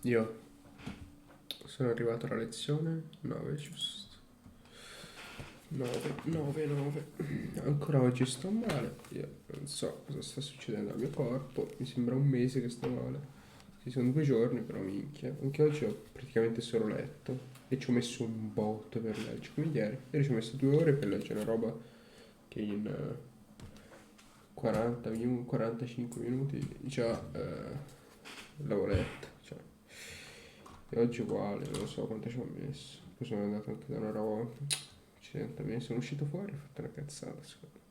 Io sono arrivato alla lezione 9, giusto. 9, 9, 9. Ancora oggi sto male. Io non so cosa sta succedendo al mio corpo. Mi sembra un mese che sto male. Ci sono 2 giorni, però minchia. Anche oggi ho praticamente solo letto. E ci ho messo un botto per leggere, come ieri. Ieri ci ho messo 2 ore per leggere una roba che in 40 minuti, 45 minuti già l'avevo letta. Cioè. E oggi uguale, non lo so quanto ci ho messo. Poi sono andato anche da una roba. Accidentamente sono uscito fuori e ho fatto una cazzata, secondo me.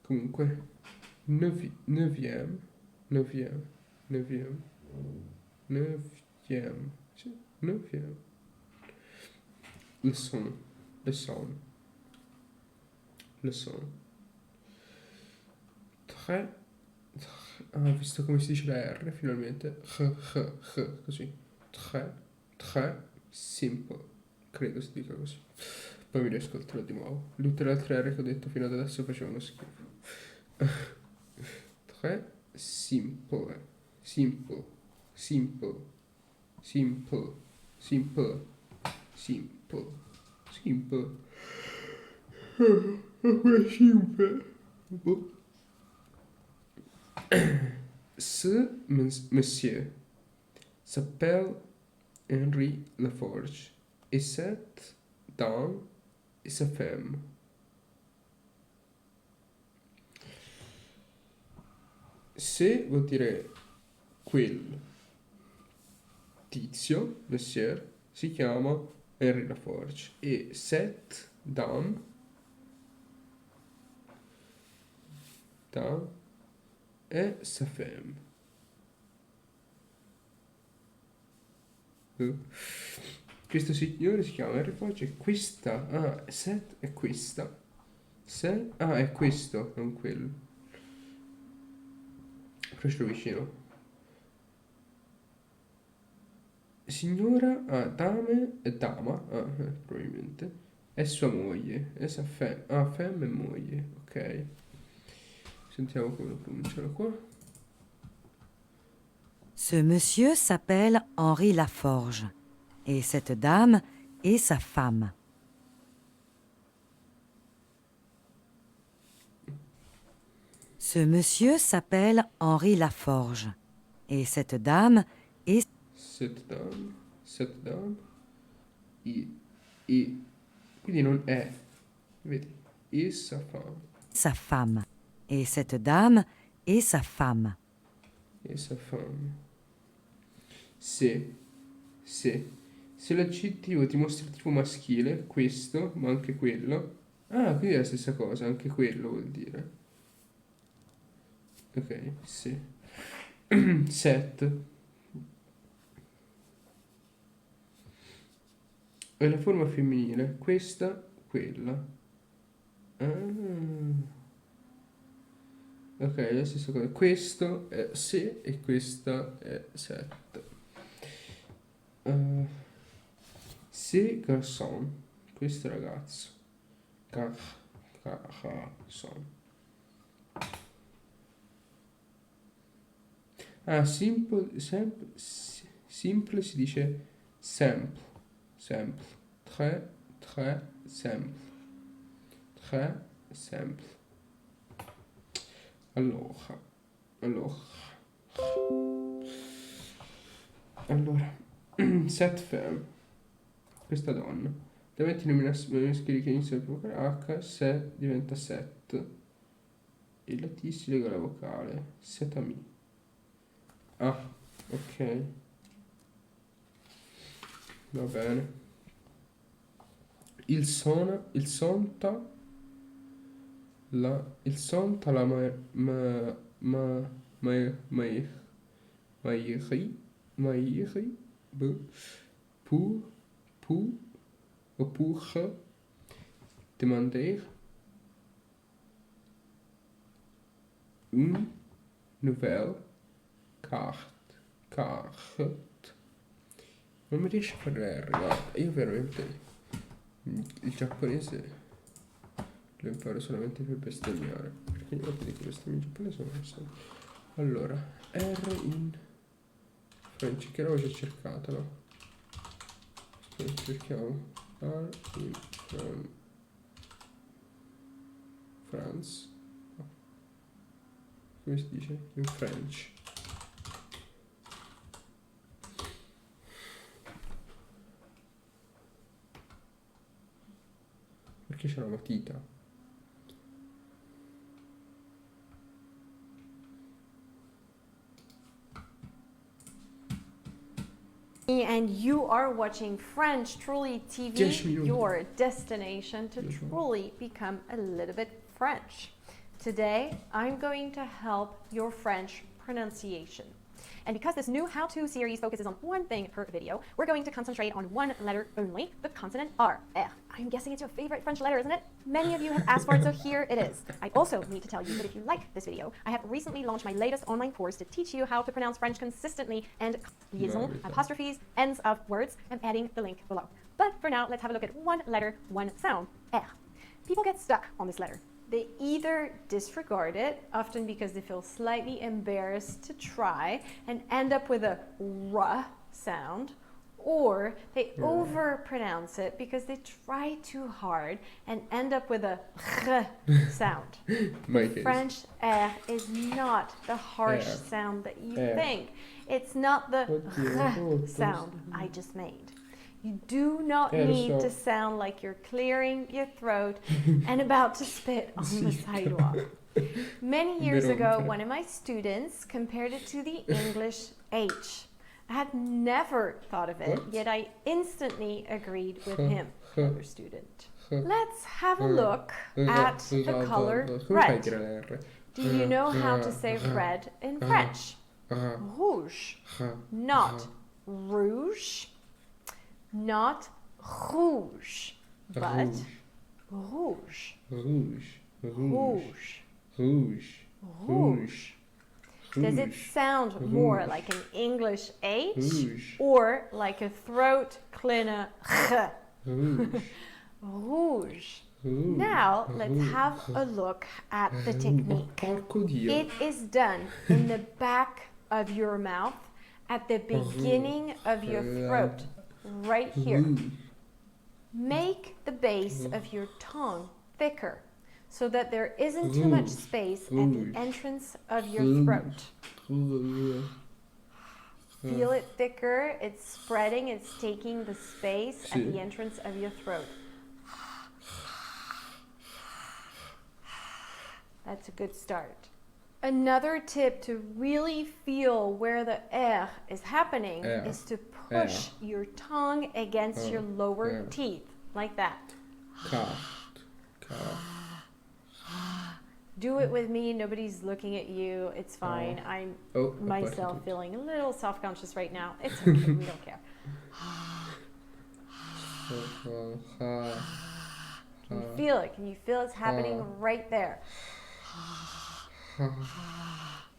Comunque, 9 9 9 9 sì, 9 leçon, leçon, leçon. Très, ho visto come si dice la R finalmente. Così. Très simple. Credo si dica così. Poi mi riascolterò di nuovo. Tutte le altre R che ho detto fino ad adesso facevano schifo. Très simple. Simple. Simple. Simple. Simple. Simple. Simple. Simple. Boh. Ce monsieur s'appelle Henri Laforge et cette dame est sa femme. Se vuol dire quel tizio, monsieur, si chiama Henri Laforge e cette dame è sa femme. Questo signore si chiama Henry Foggia e questa, Seth è questa. È questo, non quello. Faccio vicino. Signora, dame e dama, probabilmente. È sua moglie. È sa femme e moglie, ok. Sentiamo come lo pronunciano qua. Ce monsieur s'appelle Henri Laforge et cette dame est sa femme. Ce monsieur s'appelle Henri Laforge et cette dame est Cette dame, e, quindi non è, vedi, e sa femme. sa femme. Et cette dame est sa femme. E sa femme. Se l'aggettivo dimostrativo maschile, questo, ma anche quello. Ah, quindi è la stessa cosa, anche quello vuol dire. Ok, sì. Set. È la forma femminile, questa, quella. Ah. Ok, è la stessa cosa. Questo è se e questa è set. Se garçon, questo è ragazzo. Garçon. Simple si dice simple. Simple. Très, très simple. Très simple. Allora. Set femme. Questa donna. Davanti ai maschili che iniziano a provocare H, se diventa set. E la T si lega alla vocale. Setami. Ah, ok. Va bene. Il sonta, il sonta la maïri, pour, ou pour demander une nouvelle carte. Non mi riesce a fare R, guarda, io veramente il giapponese lo imparo solamente per bestemmiare, perché io dico bestemmie in giapponese non lo so. Allora, R in French, che l'avevo già cercata, no? Aspetta, cerchiamo. Are in France. No. Come si dice? In French. Perché c'è una matita? And you are watching French Truly TV, 10 minuti. your destination to 10 minuti. truly become a little bit French. Today, I'm going to help your French pronunciation. And because this new how-to series focuses on one thing per video, we're going to concentrate on one letter only, the consonant R. I'm guessing it's your favorite French letter, isn't it? Many of you have asked for it, so here it is. I also need to tell you that if you like this video, I have recently launched my latest online course to teach you how to pronounce French consistently and liaison, apostrophes, ends of words. I'm adding the link below. But for now, let's have a look at one letter, one sound, R. People get stuck on this letter. They either disregard it, often because they feel slightly embarrassed to try, and end up with a R sound, or they overpronounce it because they try too hard and end up with a R sound. French R is not the harsh sound that you think. It's not the R sound I just made. You do not need to sound like you're clearing your throat and about to spit on the sidewalk. Many years ago, one of my students compared it to the English H. I had never thought of it, yet I instantly agreed with him, another student. Let's have a look at the color red. Do you know how to say red in French? Rouge, not rouge. Not rouge, but rouge. Rouge. Rouge. Rouge. Rouge. Does it sound more like an English H Rouge. or like a throat cleaner? Rouge. Rouge. Now let's have a look at the technique. Porco Dio. It is done in the back of your mouth at the beginning of your throat. Right here. Make the base of your tongue thicker so that there isn't too much space at the entrance of your throat. Feel it thicker, it's spreading, it's taking the space at the entrance of your throat. That's a good start. Another tip to really feel where the R is happening is to push your tongue against your lower teeth, like that. Do it with me, nobody's looking at you, it's fine. I'm myself feeling a little self-conscious right now. It's okay, we don't care. Can you feel it? Can you feel it's happening right there?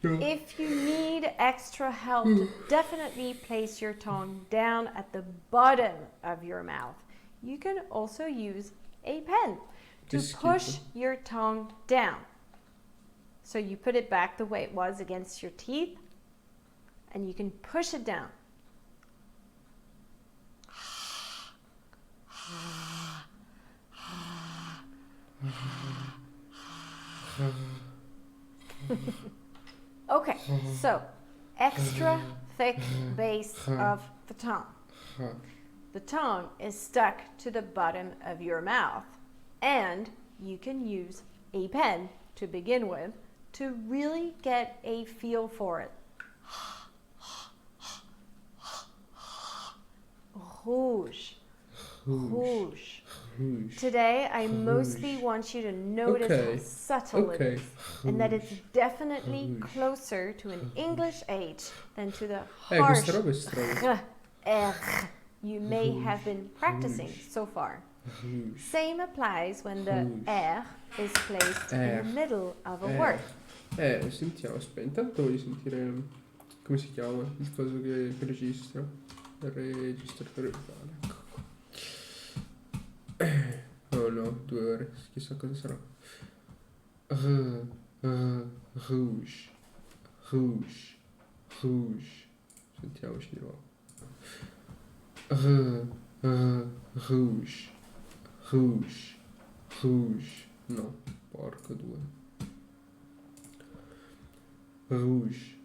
If you need extra help, definitely place your tongue down at the bottom of your mouth. You can also use a pen to push your tongue down. So you put it back the way it was against your teeth, and you can push it down. Okay, so extra thick base of the tongue. The tongue is stuck to the bottom of your mouth, and you can use a pen to begin with to really get a feel for it. Rouge. Rouge. Today, I mostly want you to notice how subtle it is, and that it's definitely closer to an English H than to the harsh R you may have been practicing so far. Same applies when the R is placed in the middle of a word. Sentiamo, aspetta, intanto voglio sentire come si chiama il coso che registra. Il registratore vocale, ecco. Oh no, 2 ore, chissà cosa sarà. Rouge. Rouge. Rouge. Sentiamo. Mettiamoci di nuovo. Rouge. Rouge. Rouge. No, porco due. Rouge.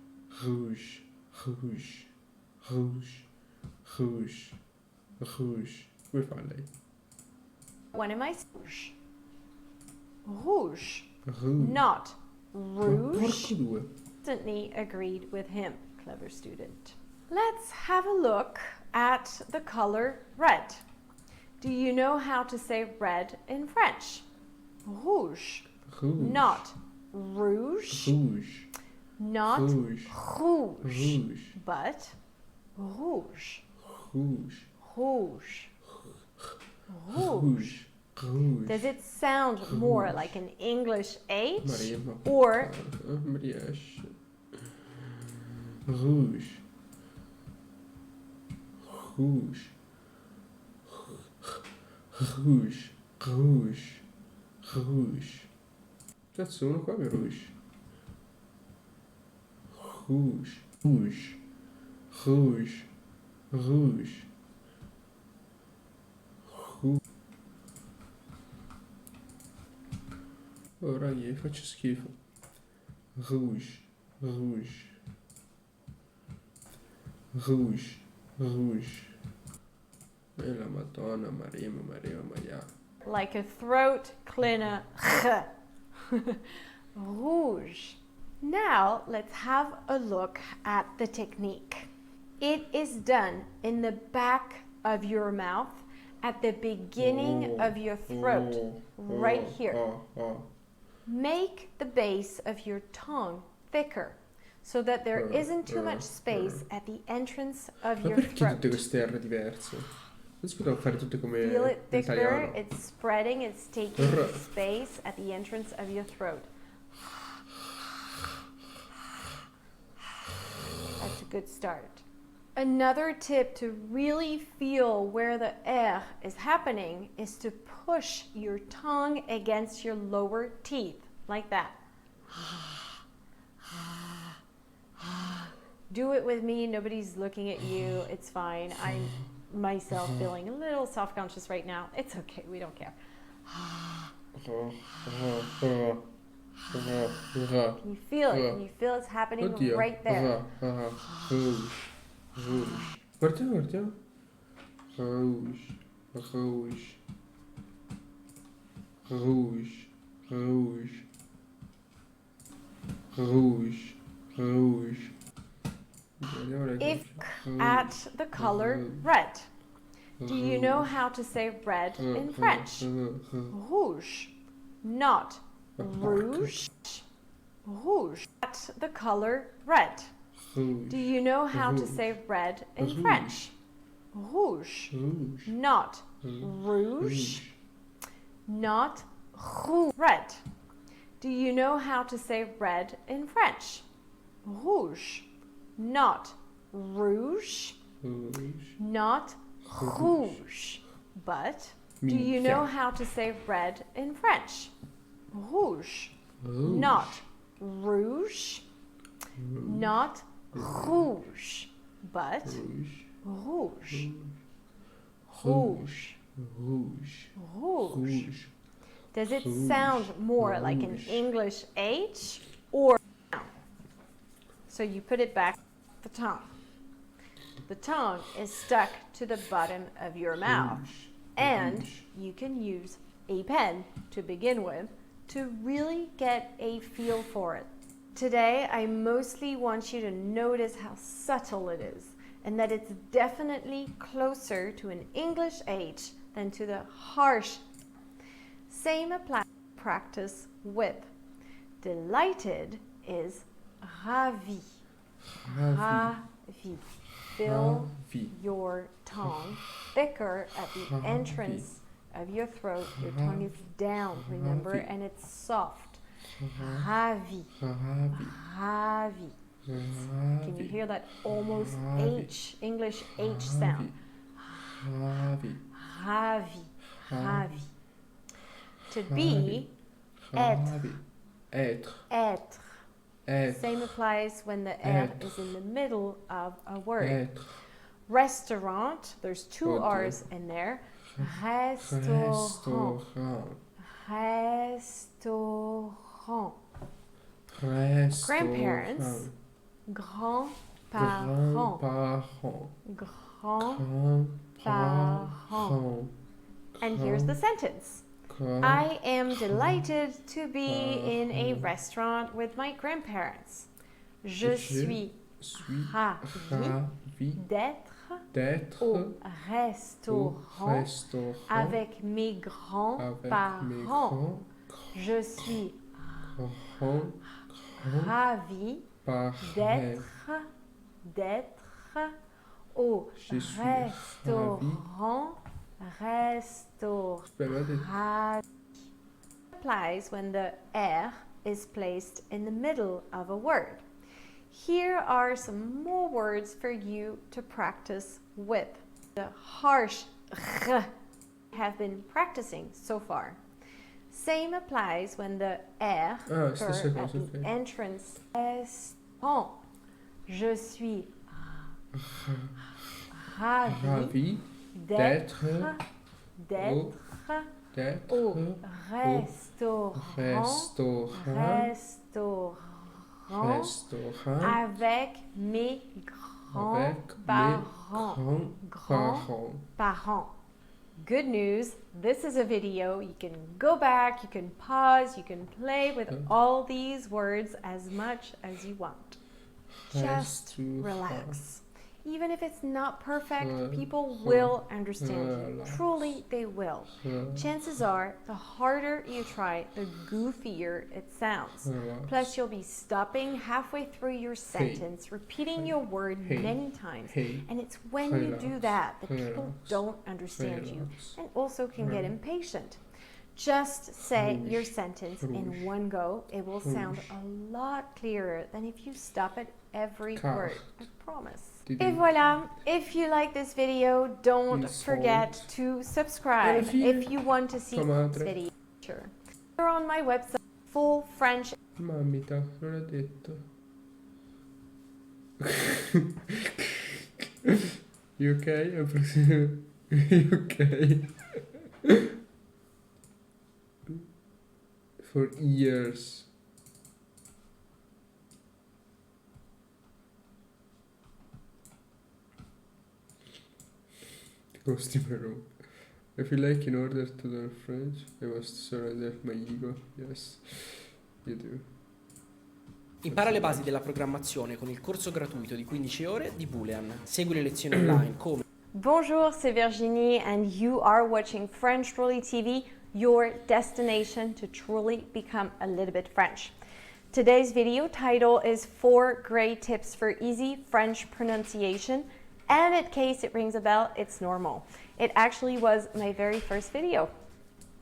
Rouge. Rouge. Rouge. Rouge. Rouge. Come fa lei? When am I rouge? Rouge, Rouge. not Ma rouge. porco due. Instantly agreed with him. Clever student. Let's have a look at the color red. Do you know how to say red in French? Rouge, Rouge. not rouge, Rouge. not Rouge. rouge, Rouge. but rouge, Rouge. rouge, rouge. Rouge. Rouge. Does it sound more like an English H Maria, ma or mi riesce. Rouge. Rouge. Rouge. Rouge. Rouge. Cazzo, uno qua mi rouge. Rouge. Rouge. Rouge. Rouge. Rouge. Ora gli faccio schifo. Rouge. Rouge. Rouge. Rouge. E la Madonna, Maria, Maria, Maria. like a throat cleaner? Rouge. Now let's have a look at the technique. It is done in the back of your mouth at the beginning of your throat, right here. Make the base of your tongue thicker so that there isn't too much space at the entrance of Ma your perché throat. tutte queste R diverse? Non si poteva fare tutte come Feel it in thicker, italiano. it's spreading, it's taking space at the entrance of your throat. That's a good start. Another tip to really feel where the R is happening is to push your tongue against your lower teeth, like that. Do it with me, nobody's looking at you, it's fine. I'm myself feeling a little self-conscious right now. It's okay, we don't care. Can you feel it? Can you feel it's happening Oddio. right there? Rouge. Rouge. Guardiamo, guardiamo. Rouge. Rouge. Rouge. Rouge. Rouge. Rouge. If at the color red. Do you know how to say red in French? Rouge, not rouge. Rouge. At the color red. Do you know how to say red in French? Rouge, not rouge, not rouge. Red. Do you know how to say red in French? Rouge, not rouge, not rouge. But do you know how to say red in French? Rouge, not rouge, not rouge, but rouge, rouge, rouge. Does it sound more like an English H or no? So you put it back the tongue. The tongue is stuck to the bottom of your mouth, and you can use a pen to begin with to really get a feel for it. Today, I mostly want you to notice how subtle it is and that it's definitely closer to an English H than to the harsh. Same applies to practice with. Delighted is ravi. Ravi. Fill your tongue thicker at the entrance of your throat. Your tongue is down, remember, and it's soft. Ravi. Ravi. Can you hear that almost H, English H sound? Ravi. Ravi. To be, être. Être. Same applies when the R Être. is in the middle of a word. Être. Restaurant, there's two Oh, dear. R's in there. Restaurant. Restaurant. Restaurant. Restaurant. Grandparents. Grands-parents. Grands-parents. Grands-parents. And here's the sentence. I am delighted to be in a restaurant with my grandparents. Je suis ravi d'être au restaurant avec mes grands-parents. Je suis ravi d'être au restaurant. Applies when the R is placed in the middle of a word. Here are some more words for you to practice with. The harsh R have been practicing so far. Same applies when the R occurs at the entrance. Restaurant. Je suis ravi d'être au restaurant avec mes grands-parents. Good news, this is a video. You can go back, you can pause, you can play with all these words as much as you want. Just relax. Even if it's not perfect, people will understand you. Truly, they will. Chances are, the harder you try, the goofier it sounds. Plus, you'll be stopping halfway through your sentence, repeating your word many times. And it's when you do that that people don't understand you and also can get impatient. Just say your sentence in one go. It will sound a lot clearer than if you stop at every word. I promise. Et voilà, if you like this video, don't forget to subscribe if you want to see this video. Sure. We're on my website, full French. Mamita, non l'ha detto. You okay? You okay? For years. Goes in my room. I feel like in order to learn French, I must surrender my ego. Yes, you do. Impara le basi della programmazione con il corso gratuito di 15 ore di Boolean. Segui le lezioni online come Bonjour, c'est Virginie and you are watching French Truly TV, your destination to truly become a little bit French. Today's video title is 4 great tips for easy French pronunciation, and in case it rings a bell, it's normal. It actually was my very first video.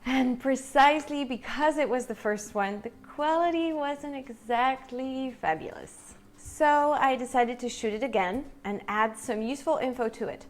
And precisely because it was the first one, the quality wasn't exactly fabulous. So I decided to shoot it again and add some useful info to it.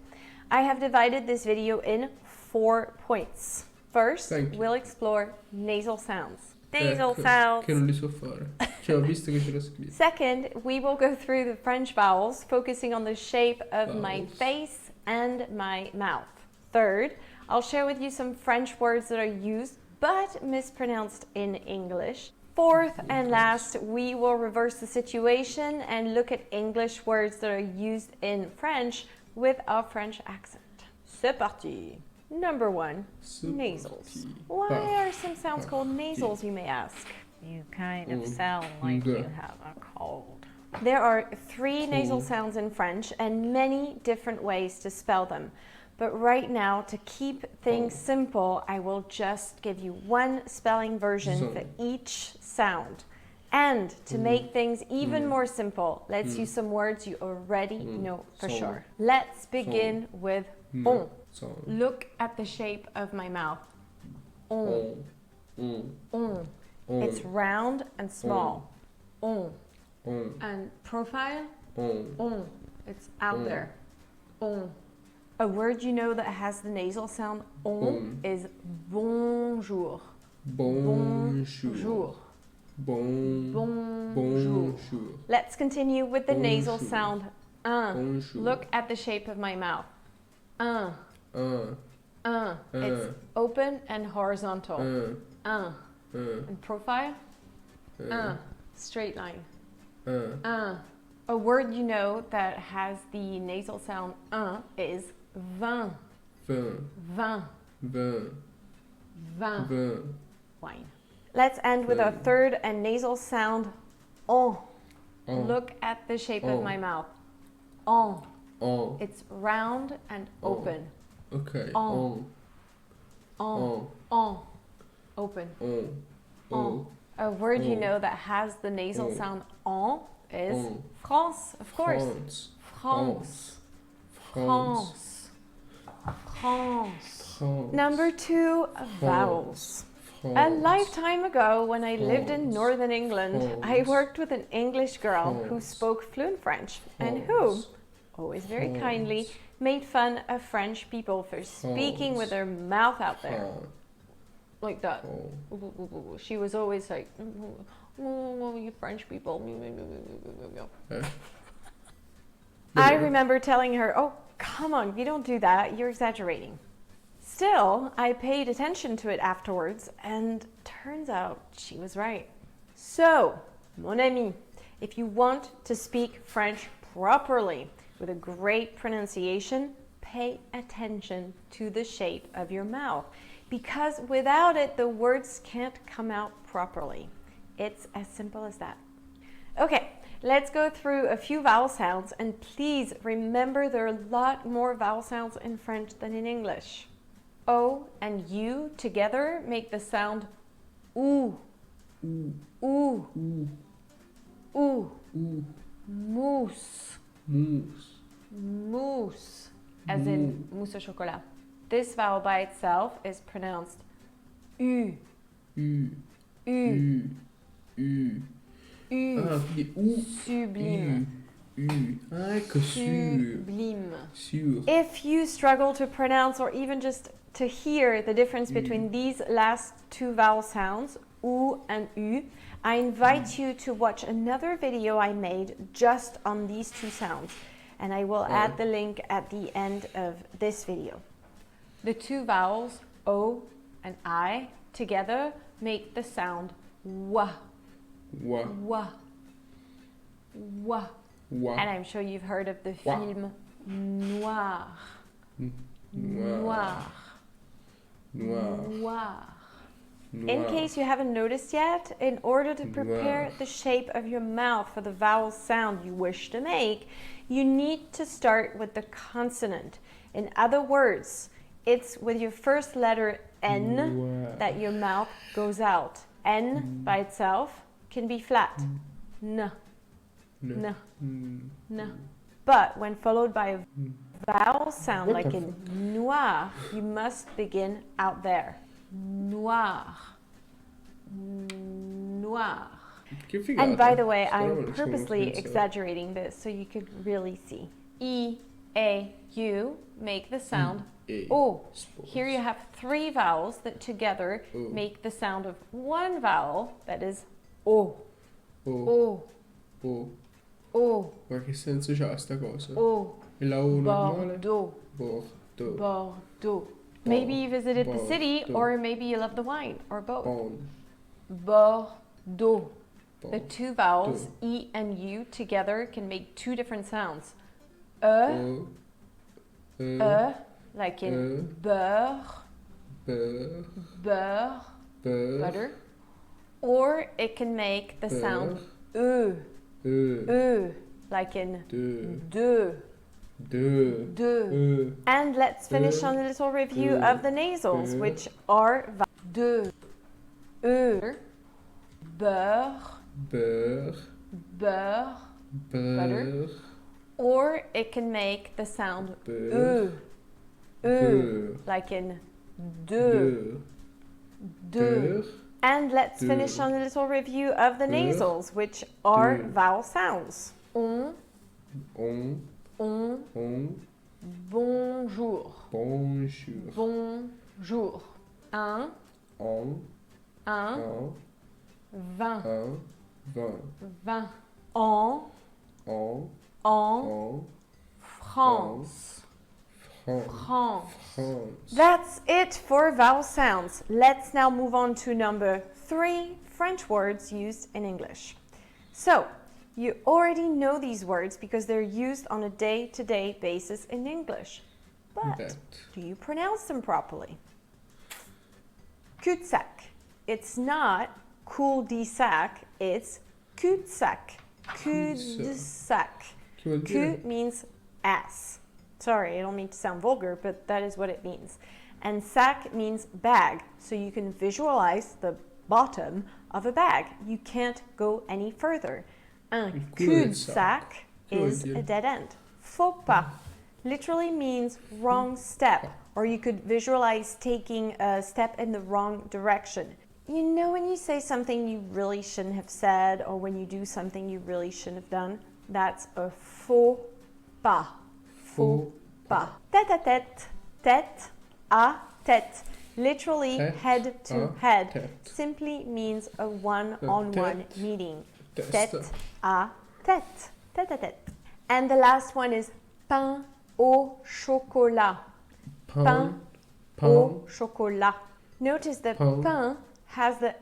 I have divided this video in 4 points. First, we'll explore nasal sounds. Nasal sounds. Che non li so fare. Cioè, ho visto che ce l'ho scritto. Second, we will go through the French vowels, focusing on the shape of my face and my mouth. Third, I'll share with you some French words that are used but mispronounced in English. Fourth and last, we will reverse the situation and look at English words that are used in French with a French accent. C'est parti! Number 1, nasals. Why are some sounds called nasals, you may ask? You kind of sound like you have a cold. There are 3 nasal sounds in French and many different ways to spell them. But right now, to keep things simple, I will just give you one spelling version for each sound. And to make things even more simple, let's use some words you already know for sure. Let's begin with on. Look at the shape of my mouth. On. On. It's round and small. On. And profile. On. It's out there. On. A word you know that has the nasal sound on is bonjour. Bonjour. Bonjour. Let's continue with the nasal Bonjour. sound. Bonjour. Look at the shape of my mouth. Un. It's open and horizontal. Un. And profile. Straight line. Un. A word you know that has the nasal sound is vin. Vin. Vin. Vin. Vin. Vin. Wine. Let's end with a third and nasal sound. On. En. Look at the shape of En. my mouth. On. En. It's round and open. Okay. En. En. On. Open. En. En. A word you En. know that has the nasal En. sound on is En. France, of course. France. France. France. France. France. Number 2, vowels. A lifetime ago, when I lived in northern England, I worked with an English girl who spoke fluent French and who, always very kindly, made fun of French people for speaking with their mouth out there. Like that. She was always like, oh, you French people. I remember telling her, oh, come on, you don't do that. You're exaggerating. Still, I paid attention to it afterwards, and turns out she was right. So, mon ami, if you want to speak French properly with a great pronunciation, pay attention to the shape of your mouth, because without it, the words can't come out properly. It's as simple as that. Okay, let's go through a few vowel sounds, and please remember there are a lot more vowel sounds in French than in English. O and U together make the sound oo. Ooh. Ooh. Mousse. Mousse. As in mousse au chocolat. This vowel by itself is pronounced U. U. U. Ah, quindi U. Sublime. Ah, ecco, Sublime. Sur. If you struggle to pronounce or even just to hear the difference between these last two vowel sounds, U and U, I invite you to watch another video I made just on these two sounds, and I will add the link at the end of this video. The two vowels, O and I, together make the sound wa. Wa. Wa. Wa. Wa. And I'm sure you've heard of the film Noir. Noir. Noir. In case you haven't noticed yet, in order to prepare the shape of your mouth for the vowel sound you wish to make, you need to start with the consonant. In other words, it's with your first letter N that your mouth goes out. N by itself can be flat. N. N. N. But when followed by a vowel sound like in noir, you must begin out there. Noir. Noir. And by the way, I'm purposely exaggerating this so you could really see. E, A, U make the sound O. Here you have three vowels that together make the sound of one vowel, that is O. O. O. O. Ma che senso c'ha sta cosa? O. E la O normale? Bordeaux. Bordeaux. Bordeaux. Maybe you visited the city, or maybe you love the wine, or both. Bordeaux. The two vowels, E and U, together can make two different sounds. Like in beurre, beurre, butter. Or it can make the sound like in deux. And let's finish on a little review of the nasals, which are deux, beurre, butter. Or it can make the sound like in deux. And let's finish on a little review of the nasals, which are vowel sounds. On, bonjour. Bonjour. Un, vin, un, vin, vin. En, en, en, France, France, France. France. That's it for vowel sounds. Let's now move on to number 3, French words used in English. So, you already know these words because they're used on a day-to-day basis in English. But That. do you pronounce them properly? Cul-de-sac. It's not cul-de-sac, it's cul-de-sac. Cul-de-sac. Che vuol dire? Cul means ass. Sorry, I don't mean to sound vulgar, but that is what it means. And sac means bag, so you can visualize the bottom of a bag. You can't go any further. Un cul-de-sac is a dead end. Faux pas literally means wrong step, or you could visualize taking a step in the wrong direction. You know when you say something you really shouldn't have said, or when you do something you really shouldn't have done? That's a faux pas. Faux pas. Tête à tête. Tête à tête. Literally Tête head to à head. tête. Simply means a one-on-one Tête. meeting. Testa. Tête à tête. Tête à tête. And the last one is pain au chocolat. Pain au chocolat. Notice that pain has the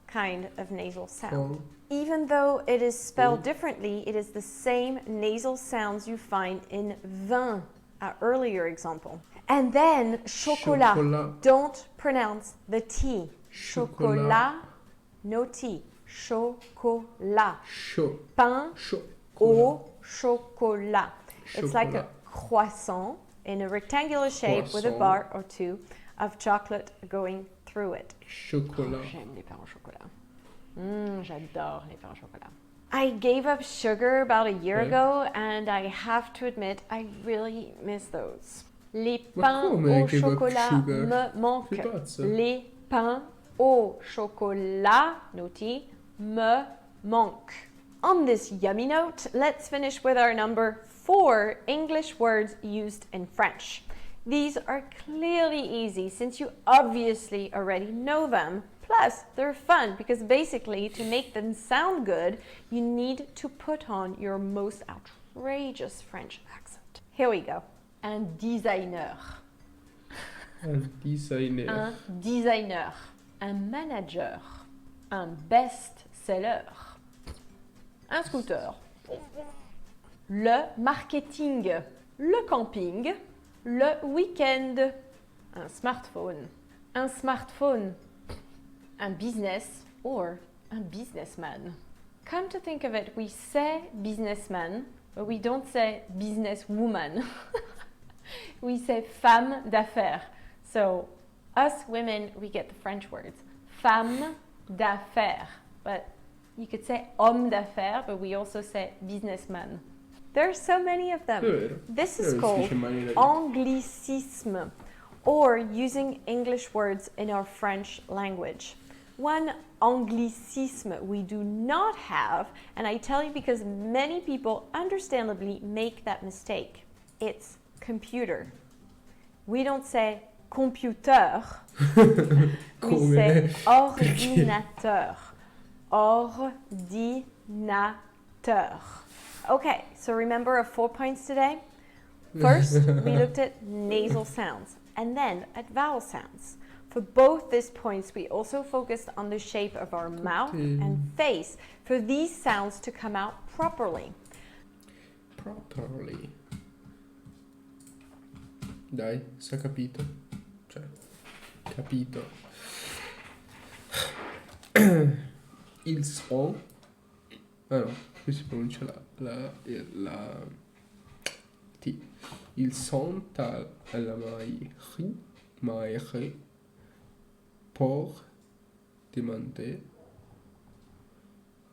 kind of nasal sound. Even though it is spelled differently, it is the same nasal sounds you find in vin, our earlier example. And then chocolat. Chocolat. Don't pronounce the T. Chocolat. Chocolat, no T. Chocolat. Chaud. Pain au chocolat. It's like a Chocolat. croissant in a rectangular shape with a Croissant. bar or two of chocolate going through it. Chocolat. J'aime les pains au chocolat. J'adore les pains au chocolat. I gave up sugar about a year Ouais. ago, and I have to admit, I really miss those. Les Ma pains come au gave up chocolat sugar? me manquent. Sei pazza? Les pains au chocolat, noti, me manquent. On this yummy note, let's finish with our number 4 English words used in French. These are clearly easy since you obviously already know them. Plus, they're fun because basically to make them sound good, you need to put on your most outrageous French accent. Here we go. Un designer. Un designer. Un designer. Un manager. Un best-seller. Un scooter. Le marketing. Le camping. Le week-end. Un smartphone. Un smartphone. Un business or un businessman. Come to think of it, we say businessman, but we don't say businesswoman. We say femme d'affaires. So us women, we get the French words. Femme d'affaires. But you could say homme d'affaires, but we also say businessman. There are so many of them. Vero. This is Si called dice in maniera di- anglicisme, or using English words in our French language. One anglicisme we do not have, and I tell you because many people understandably make that mistake. It's computer. We don't say computer. We Come? say Perché? ordinateur. Ordinateur. Okay, so remember our 4 points today? First, we looked at nasal sounds and then at vowel sounds. For both these points, we also focused on the shape of our mouth and face for these sounds to come out properly. Properly. Dai, s'ha capito? Cioè, capito. Il son. Ah no, qui si pronuncia la T. Il son tal à la maïri pour demander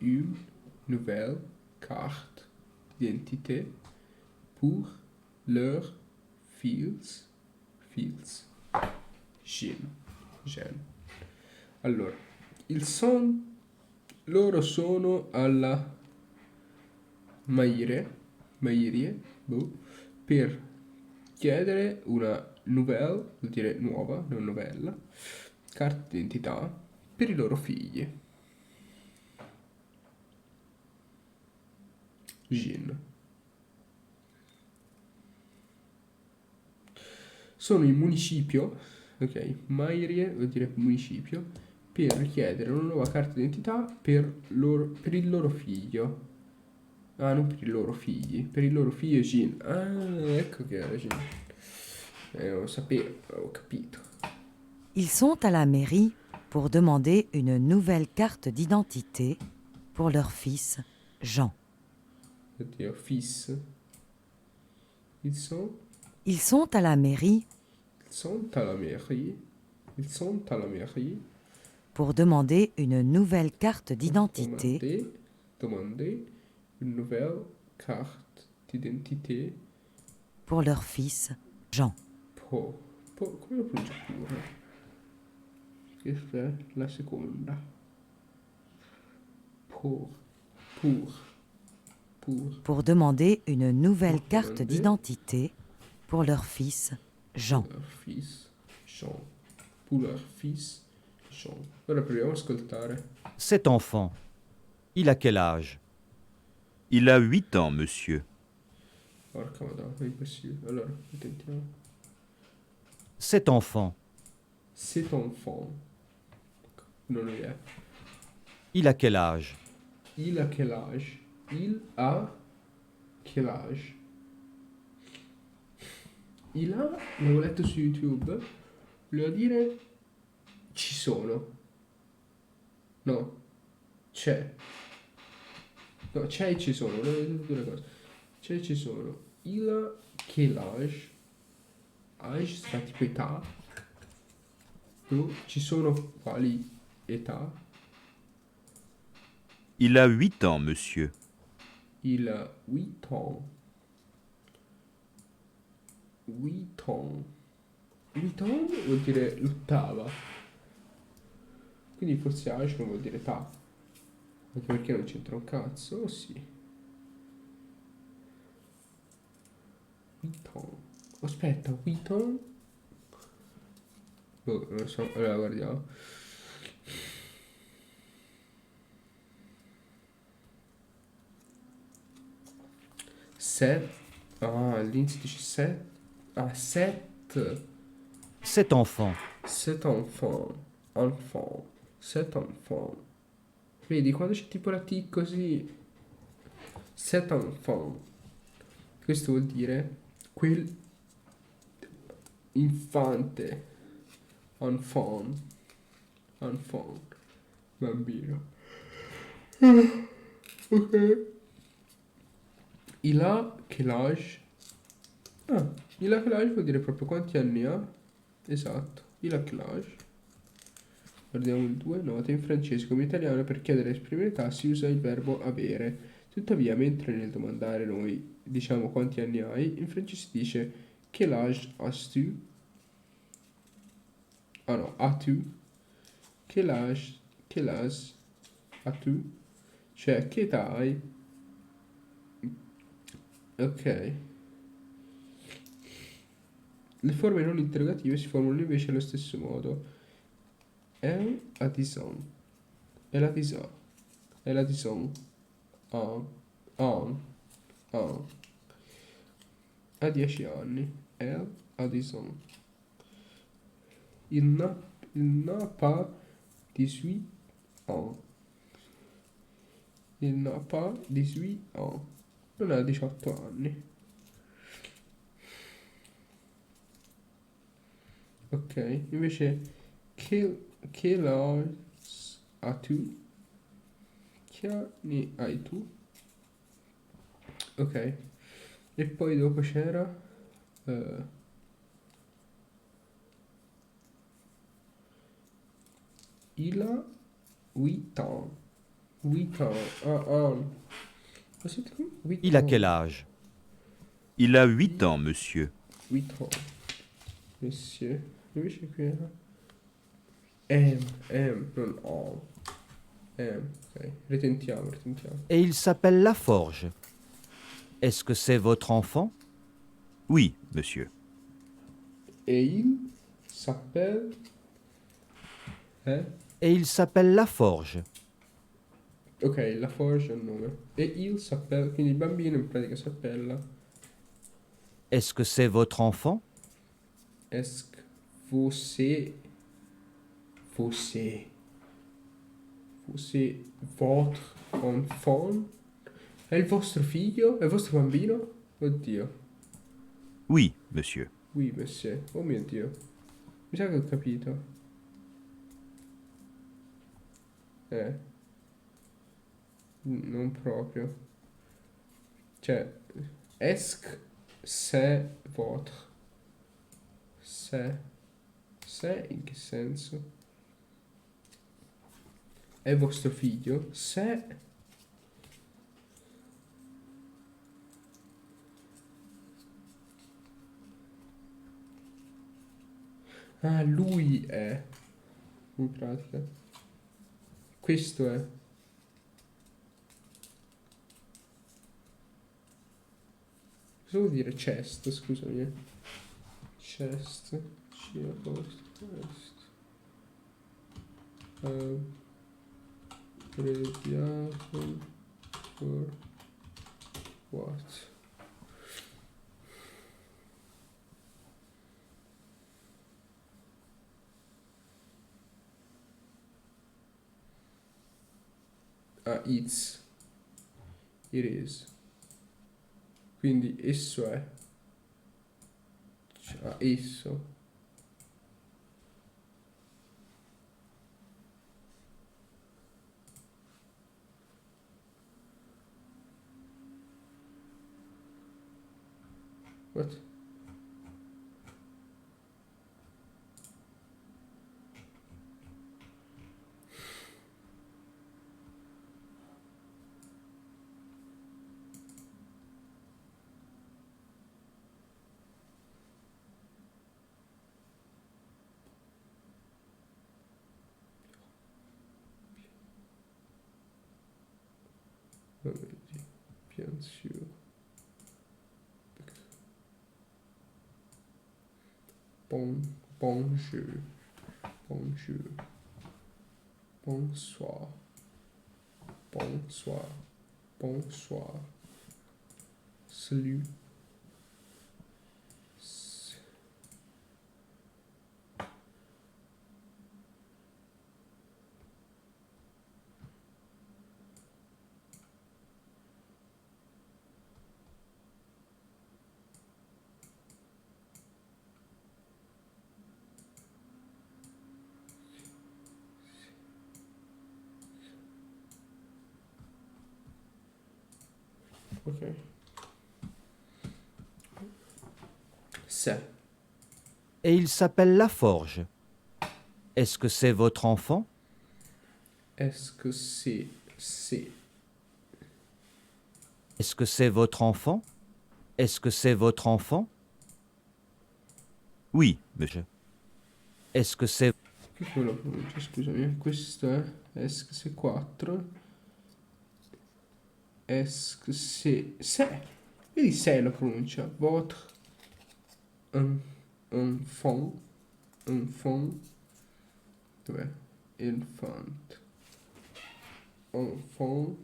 une nouvelle carte d'identité pour leurs fils. Gen. Allora, loro sono alla mairie, per chiedere una nouvelle, vuol dire nuova, non novella, carta d'identità per i loro figli. Jean. Sono in municipio, ok, Mairie vuol dire municipio, per richiedere una nuova carta d'identità per il loro figlio. Ah, non per i loro figli, per il loro figlio Jean. Ah, ecco che era Jean. Non lo sapevo, avevo capito. Ils sont à la mairie pour demander une nouvelle carte d'identité pour leur fils, Jean. Oddio, fils. Ils sont à la mairie Ils sont à la mairie. Ils sont à la mairie. pour demander une nouvelle carte d'identité Demander une nouvelle carte d'identité pour leur fils, Jean. come lo pronuncia pure? Questa è la seconda. Pour. Pour demander une nouvelle Pour carte demander. d'identité pour leur fils, Jean. Pour leur fils Jean. Pour leur fils Jean. Ora proviamo a ascoltare. Cet enfant, il a quel âge? Il a 8 ans, monsieur. Porca madonna, è impossibile. Allora, sentiamo. Cet enfant, Cet enfant. Non è. il a quel âge? Il a quel âge? Il a quel âge? Il ha, l'avevo letto su YouTube, voleva dire ci sono. No, c'è. No, c'è e ci sono, volevo dire tutte le cose. C'è e ci sono. Il a quel âge? Âge sta tipo età. Ci sono quali età? Il a 8 ans, monsieur. Il a 8 ans. 8 ans. 8 ans vuol dire l'ottava. Quindi forse age non vuol dire età. Anche perché non c'entra un cazzo, o sì? 8 ans. Aspetta, 8 ans? Boh, non lo so, allora guardiamo. All'inizio dice 7. Ah, 7. Cet enfant, Cet enfant. Enfant. Cet enfant. Vedi, quando c'è tipo la T così. Cet enfant. Questo vuol dire quel infante. Enfant. Enfant. Bambino. Ok. Il a quel âge? Ah, il a quel âge vuol dire proprio quanti anni ha? Esatto, il a quel âge. Guardiamo il 2, note in francese come in italiano per chiedere e esprimere età si usa il verbo avere. Tuttavia, mentre nel domandare noi diciamo quanti anni hai, in francese si dice quel âge as-tu? Ah no, as-tu? Quel âge as-tu? Cioè, che età hai? Ok. Le forme non interrogative si formano invece allo stesso modo. Elle a 10 ans. Elle a 10 ans. Elle a 10 ans. Un. Ha 10 anni. Elle a 10 ans. Il n'a pas 18 ans. Il n'a pas 18 ans. Non ha 18 anni. Ok, invece che âge as-tu? Che anni hai tu? Ok. E poi dopo c'era il a 8 ans. 8 ans. Aspetta, 8 il a ans. quel âge? Il a 8 ans, monsieur. 8 ans. Monsieur. Invece qui era non O. Ok. Retentiamo. Et il s'appelle Laforge. Est-ce que c'est votre enfant? Oui, monsieur. Et il s'appelle. Et il s'appelle Laforge. Ok, la Forge è il nome. E il s'appella, quindi il bambino in pratica si appella Est-ce que c'est votre enfant? Est-ce que você, você, você, votre enfant? È il vostro figlio? È il vostro bambino? Oddio. Oui, monsieur. Oui, monsieur. Oh mio Dio. Mi sa che ho capito. Non proprio. Cioè, est-ce que c'est votre? C'est in che senso? È vostro figlio? Se... Ah, lui è. In pratica. Questo è. Cosa vuol dire chest? Scusami. Chest. Cia post. Chest. Prediato. For what? Ah, it's. It is. Quindi esso è. Cioè, esso. What? Bien sûr. Bonjour. Bonjour. Bonsoir. Bonsoir. Bonsoir. Salut. Ok. C'est. Et il s'appelle La Forge. Est-ce que c'est votre enfant? Est-ce que c'est. C'est. Est-ce que c'est votre enfant? Est-ce que c'est votre enfant? Oui, monsieur. Est-ce que c'est... Che poi la pronuncia, scusami. Questo è. Est-ce que c'est 4. Est-ce que c'est. C'est. Vedi c'est la pronuncia. Votre. Un. Enfant. Enfant. Dov'è? Infant. Enfant.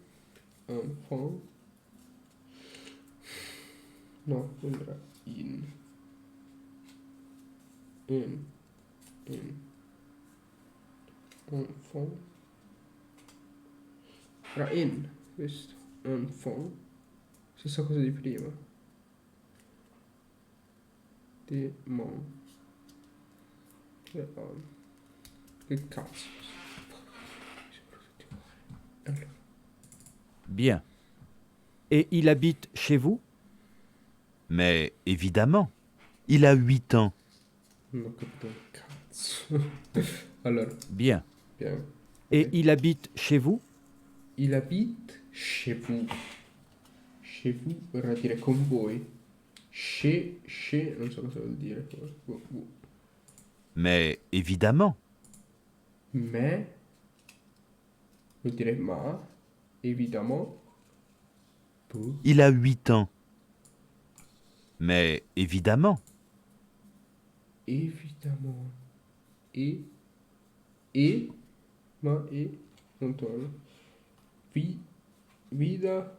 Enfant. No, quello era in. In. Enfant. Era in. Questo. Enfant. Stessa cosa di prima. Demon. Che cazzo. Allora. Bien. Et il habite chez vous? Mais évidemment. Il a 8 ans. Non ho capito un cazzo. Allora, Bien. bien. Et Ok. il habite chez vous? Il habite chez vous. Chez vous vorrà dire con voi. Chez, non so cosa vuol dire. Vous. Mais évidemment. Mais vuol dire ma. Évidemment. Vous. Il a 8 ans. Mais évidemment. Évidemment. Ma e non torno. Vida.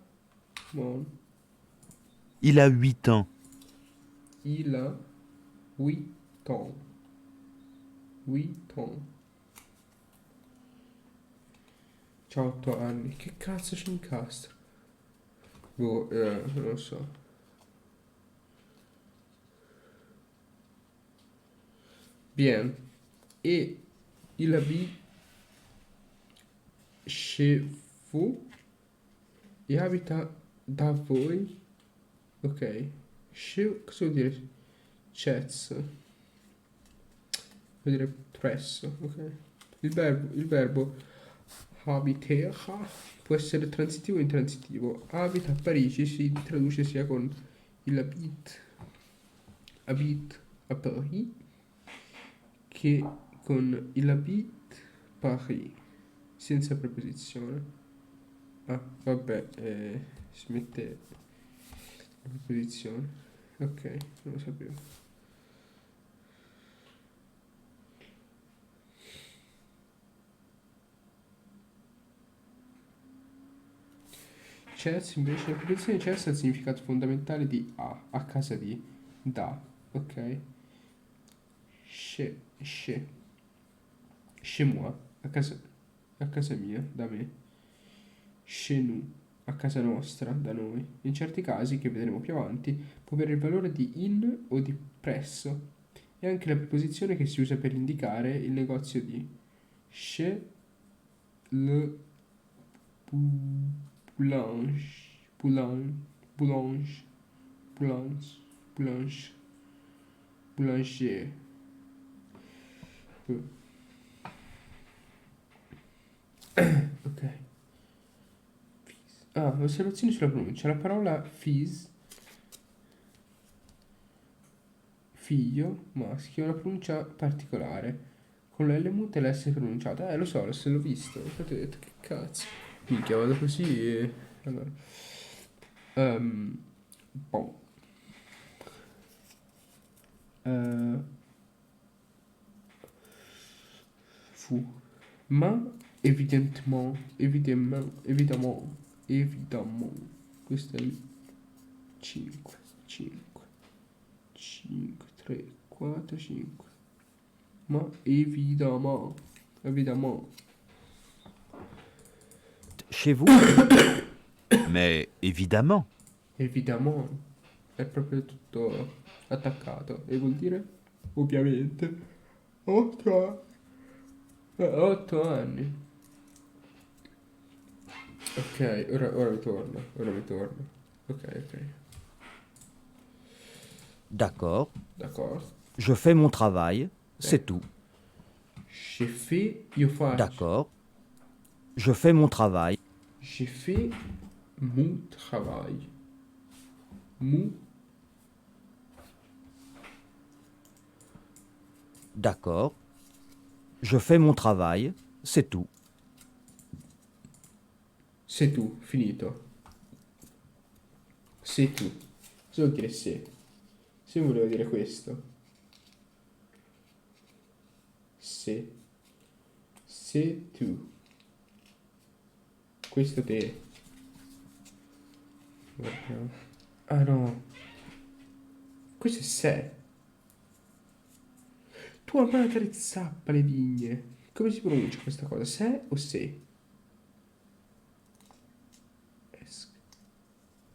Mon. Il a 8 ans. Il a 8 ans. 8 ans. C'ha 8 anni. Che cazzo ci incastra? Boh, non lo so. Bien. Et il habite chez vous e abita da voi. Ok. Chez, cosa vuol dire? Chats. Vuol dire presso, ok. Il verbo habiter può essere transitivo o intransitivo. Abita a Parigi si traduce sia con il habite a Paris che con il habite Paris senza preposizione. Ah, vabbè, si mette la preposizione. Ok, non lo sapevo. Chess invece, la preposizione chess ha il significato fondamentale di a casa di, da, ok? Chez moi, a casa mia, da me. Chez nous, a casa nostra, da noi. In certi casi, che vedremo più avanti, può avere il valore di in o di presso. È anche la preposizione che si usa per indicare il negozio di chez le boulange, boulange, boulange, boulange, boulange, boulanger. Ok. Ah, osservazioni sulla pronuncia. La parola figlio, maschio, ha una pronuncia particolare. Con la L muta e la S pronunciata. Lo so, l'ho visto. Infatti ho detto, che cazzo. Minchia, vado così e... Allora. Bon. Fu. Ma évidemment. Questo è il 5, 3, 4, 5. Ma évidemment. Chez vous? Mais évidemment. Évidemment. È proprio tutto attaccato. E vuol dire? Ovviamente. 8 anni. Ok, ora mi torna. Ok. D'accord. D'accord. Je fais mon travail, c'est tout. J'ai fait, io faccio. D'accord. Je fais mon travail. J'ai fait mon travail. Mon. D'accord. Je fais mon travail, c'est tout. C'est tout, finito. C'est tout. Cosa vuol dire se? Se volevo dire questo. Se. Se tu. Questo te. Guardiamo. Ah no. Questo è se. Tua madre zappa le vigne. Come si pronuncia questa cosa? Se o se?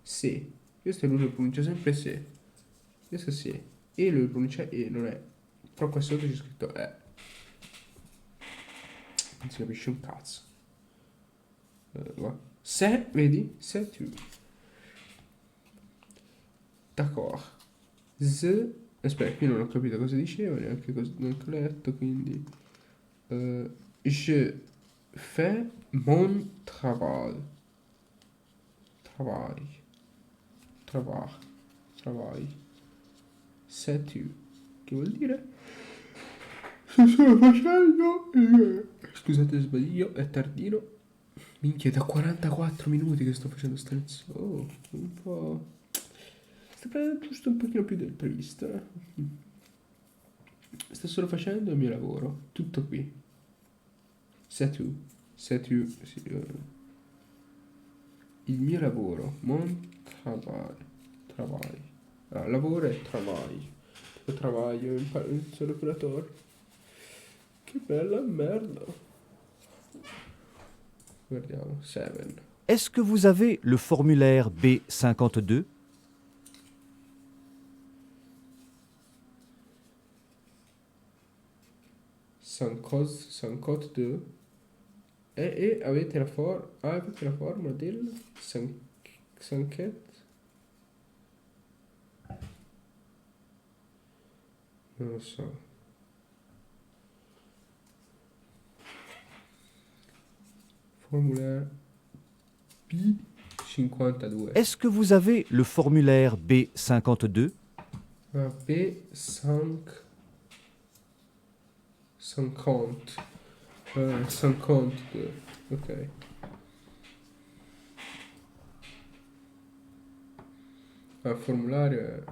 Se. Questo lui lo pronuncia sempre se. Questo se. E lui pronuncia e, non è. Però qua sotto c'è scritto e. Non si capisce un cazzo. Se, vedi? Se tu. D'accord. Aspetta, qui non ho capito cosa diceva, neanche ho letto, quindi... je fais mon travail. Travail. Sais tu. Che vuol dire? Sto solo facendo... Scusate se sbaglio, è tardino. Minchia, è da 44 minuti che sto facendo sta lezione. Oh, un po'... Sta prendendo giusto un pochino più del previsto, eh. Sto solo facendo il mio lavoro. Tutto qui. Sei tu. Sì, Il mio lavoro. Mon travail. Travail. Ah, lavoro e travail. Tipo travaglio sono operatore. Che bella merda. Guardiamo. 7. Est-ce que vous avez le formulaire B52? 52. E avete avete la formula del Sanket? Non lo so. Formula B52. Est-ce que vous avez le formulaire B52? Ah, B5 50. 52. Ok. Ah, formulario è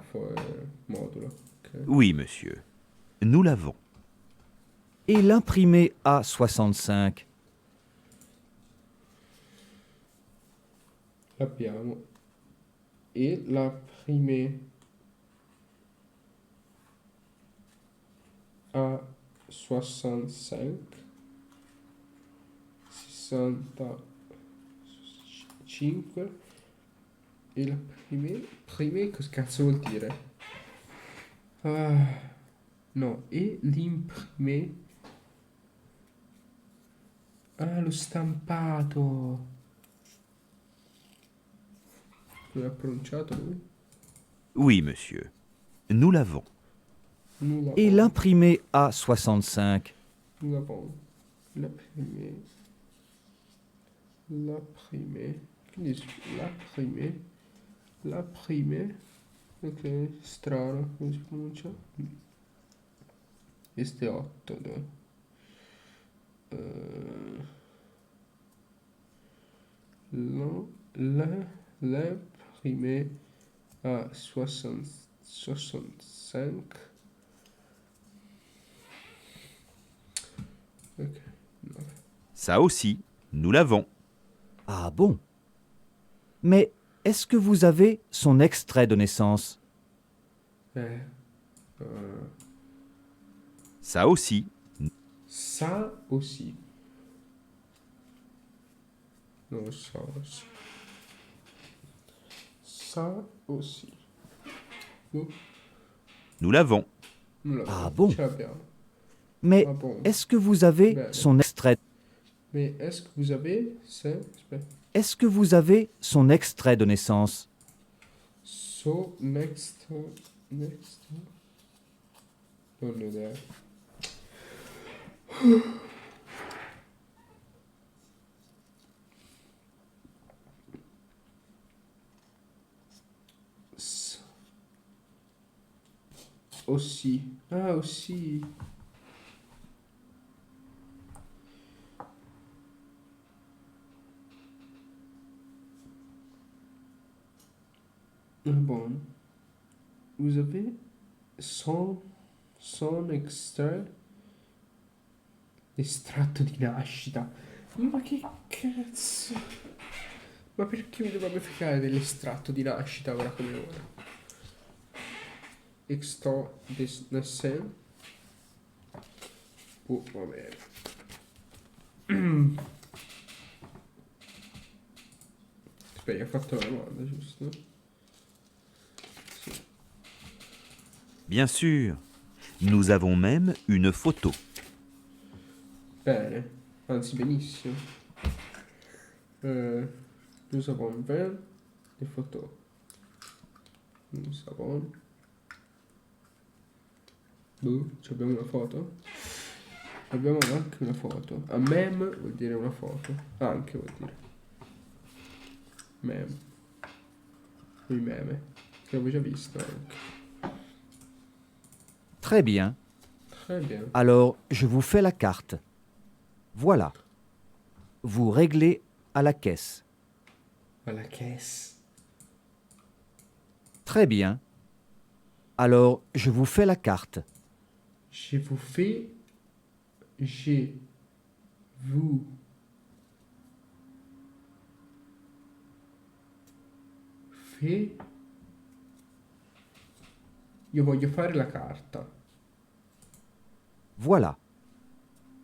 modulo. Ok. Oui, monsieur. Nous l'avons. Et l'imprimé A65? L'abbiamo. E la prima a 65 65 e la prima cosa cazzo vuol dire? Ah, no, e l'imprime. Ah, lo stampato. Come ha pronunciato lui? Oui, monsieur. Nous l'avons. Nous Et l'avons. l'imprimé A65? Nous l'avons. L'imprimé. L'imprimé. Quindi l'imprimé. L'imprimé. Ok, strano, come si pronuncia? Este 8, dai. L'imprimé à 65. Ok. Ça aussi, nous l'avons. Ah bon? Mais est-ce que vous avez son extrait de naissance? Ça aussi, Ça aussi. Non, ça aussi. Ça aussi. Oh, nous l'avons. nous l'abbiamo. Ah bon? Ce l'abbiamo. Mais Ah bon. est-ce que vous avez Ben. son extrait? Mais est-ce que vous avez... Aspetta. Est-ce que vous avez son extrait de naissance? So, next... Non ho idea. Aussi. Ah, aussi. Ah bon. Vous avez son extrait estratto di nascita. Ma che cazzo? Ma perché mi dovrebbe fregare dell'estratto di nascita ora come ora? Extrait de naissance. Oh, va bene. Aspetta, hai fatto la domanda, giusto? Bien sûr. Nous avons même une photo. Bene, anzi benissimo. Nous avons 20 des photos. Nous avons... abbiamo una foto? Abbiamo anche una foto. A meme vuol dire una foto. Anche vuol dire. Meme. Il meme. Che avevo già visto anche. Très bien. Très bien. Alors, je vous fais la carte. Voilà. Vous réglez à la caisse. À la caisse. Très bien. Alors, je vous fais la carte. Je vous fais... Je vous... fait. Io voglio fare la carta. Voilà.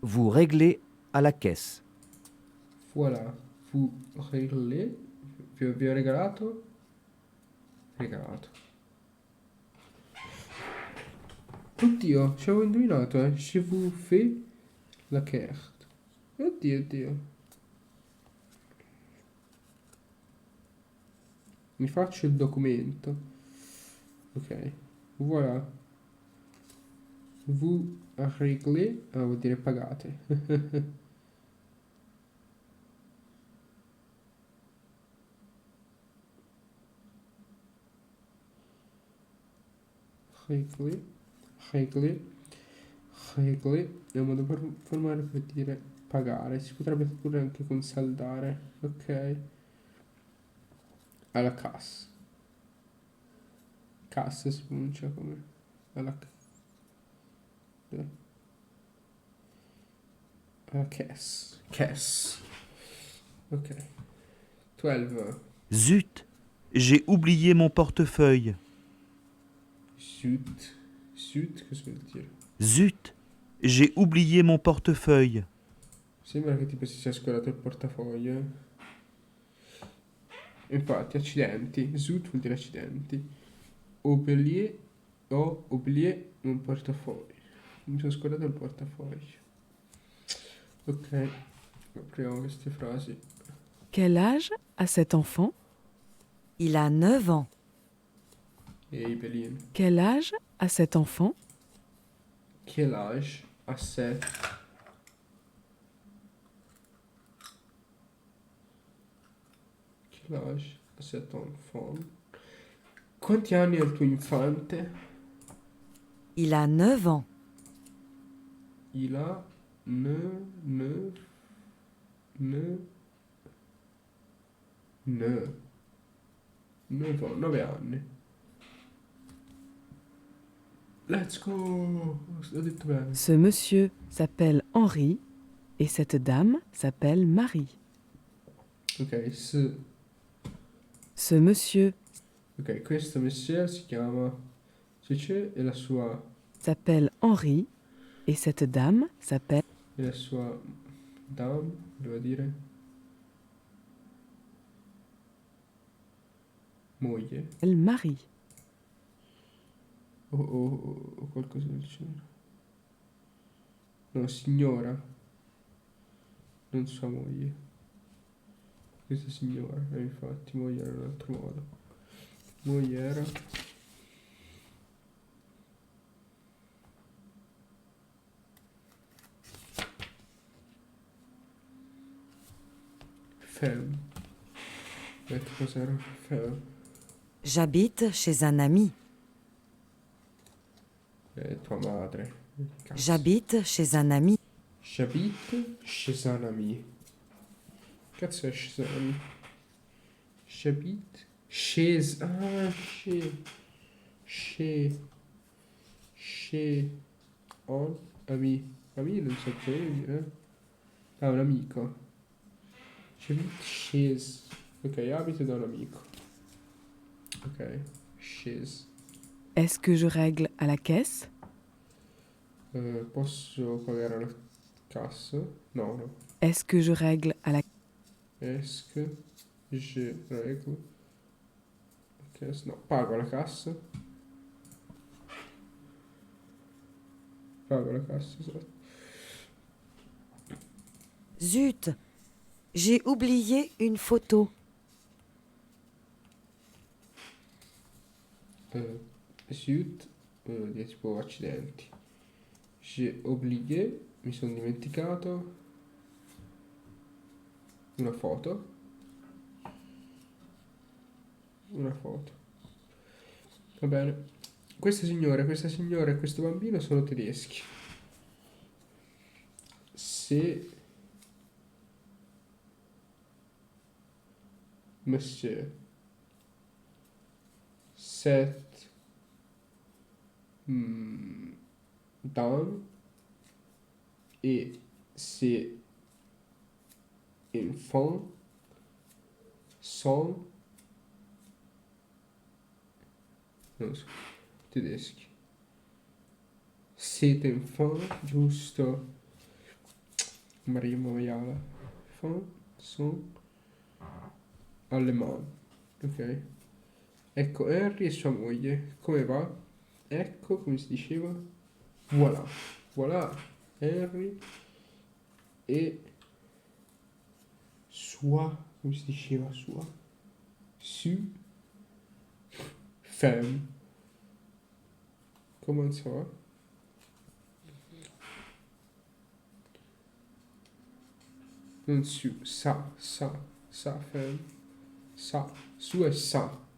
Vous réglez à la caisse. Voilà. Vous réglez. Vi ho regalato. Regalato. Oddio, ci avevo indovinato, eh. Je vous fais la carte. Oddio, oddio. Mi faccio il documento. Ok. Voilà. Vous réglez. Ah, vuol dire pagate. Réglé. Réglé. Réglé. È un modo formale per dire pagare. Si potrebbe pure anche con saldare. Ok. Alla cassa. Cassa si pronuncia come alla caisse. Caisse. Ok. 12. Zut, j'ai oublié mon portefeuille. Zut. Zut, cosa vuol dire? Zut, j'ai oublié mon portefeuille. Sembra che tipo si sia scordato il portafoglio. Infatti, accidenti. Zut vuol dire accidenti. Oublié. Ho oublié mon portafoglio. Mi sono scordato il portafoglio. Ok. Apriamo queste frasi. Quel âge a cet enfant? Il a 9 ans. Ehi, Belin. Quel âge a cet enfant? Quel âge a 7? Quel âge a 7 enfant? Quanti anni ha il tuo infante? Il a 9 ans. Il a 9 anni. Let's go! Ho detto bene. Ce monsieur s'appelle Henri et cette dame s'appelle Marie. Ok, Ce monsieur ok, questo monsieur si chiama Cece e la sua s'appelle Henri et cette dame s'appelle dame, devo dire moglie Marie. o qualcosa del genere. No, signora, non sua moglie. Questa signora, infatti, moglie era in un altro modo. Moglie era femme. Che cos'era? Femme. J'habite chez un ami. Tua madre. Cazzo. J'habite chez un ami. J'habite chez un ami. Cazzo è chez un ami? J'habite chez... Ah, chez un ami. Ami non so che dire. Ah, un amico. J'habite chez... Ok, abito da un amico. Ok, chez. Est-ce que je règle à la caisse? Posso pagare alla cassa? No, no. Est-ce que je règle à la Est-ce que je règle la caisse? No, pago la cassa. Pago la cassa, esatto. Zut, j'ai oublié une photo. Zut, tipo accidenti. J'ai oublié, mi sono dimenticato una foto. Una foto. Va bene. Questa signora e questo bambino sono tedeschi. Se Monsieur set down et ses enfants sont non lo so, tedeschi. Siete in fan, giusto? Maria Maiala. Fan, son, Alleman. Ok. Ecco Henry e sua moglie. Come va? Ecco, come si diceva? Voilà. Voilà. Henry e sua. Come si diceva sua? Su. Femme. Comment ça va? Non su. Sa. Femme. Su e sa.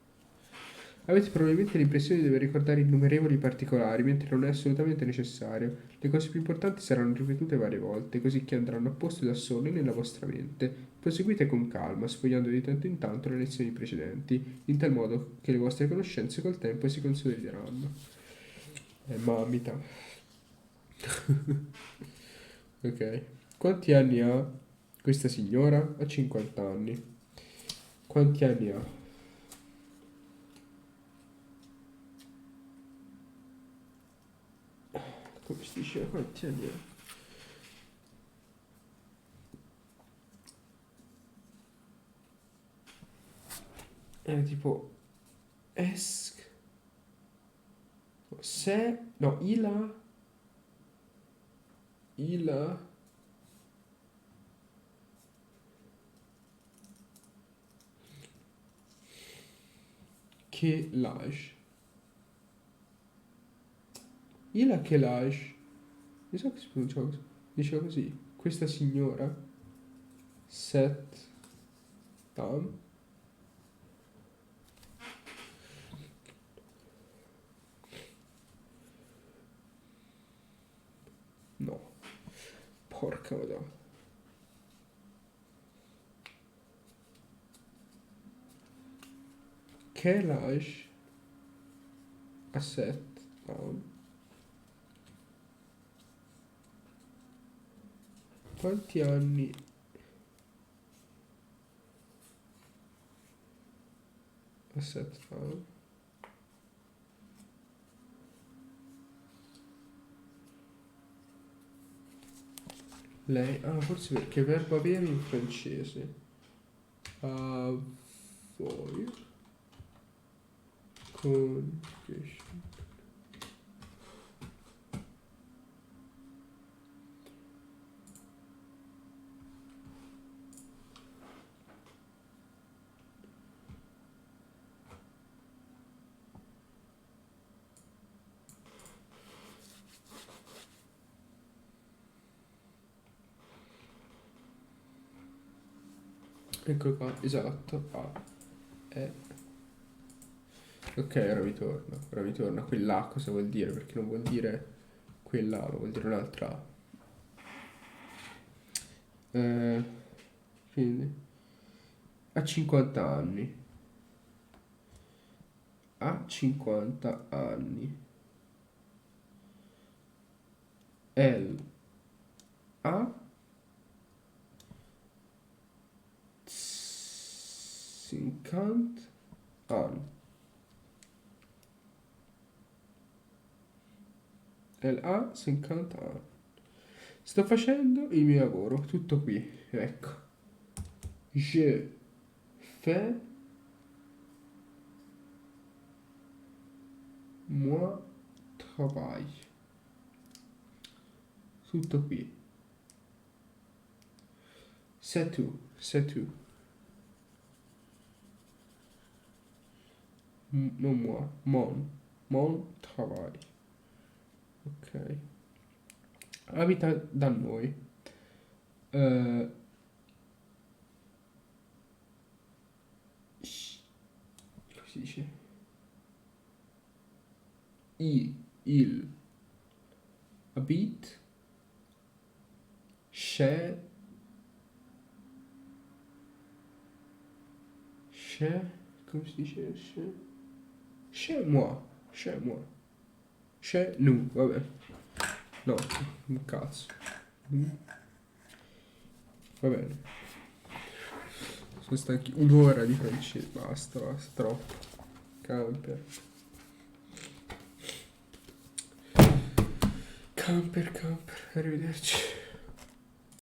Avete probabilmente l'impressione di dover ricordare innumerevoli particolari, mentre non è assolutamente necessario. Le cose più importanti saranno ripetute varie volte, così che andranno a posto da sole nella vostra mente. Proseguite con calma, sfogliando di tanto in tanto le lezioni precedenti, in tal modo che le vostre conoscenze col tempo si consolideranno. Mamita. Ok. Quanti anni ha questa signora? Ha 50 anni. Quanti anni ha? Come si dice? Quanti anni ha? Era tipo esc se no ila che l'âge ila che l'âge mi sa che si pronunciava così, diceva così questa signora set dame no porca madonna che l'âge a set dame quanti anni a set dame lei forse perché verbo avere in francese voi con ecco qua esatto ok ora mi torna quella cosa vuol dire perché non vuol dire quella ma vuol dire un'altra quindi ha 50 anni ha 50 anni elle ha 50 anni elle ha 50 anni sto facendo il mio lavoro tutto qui ecco je fais moi travail tutto qui c'est tout non moi mon travail ok abita da noi come si dice il habite chez come si dice chez moi chez nous vabbè no un cazzo va bene sono stanchi un'ora di francese basta troppo camper Camper, arrivederci.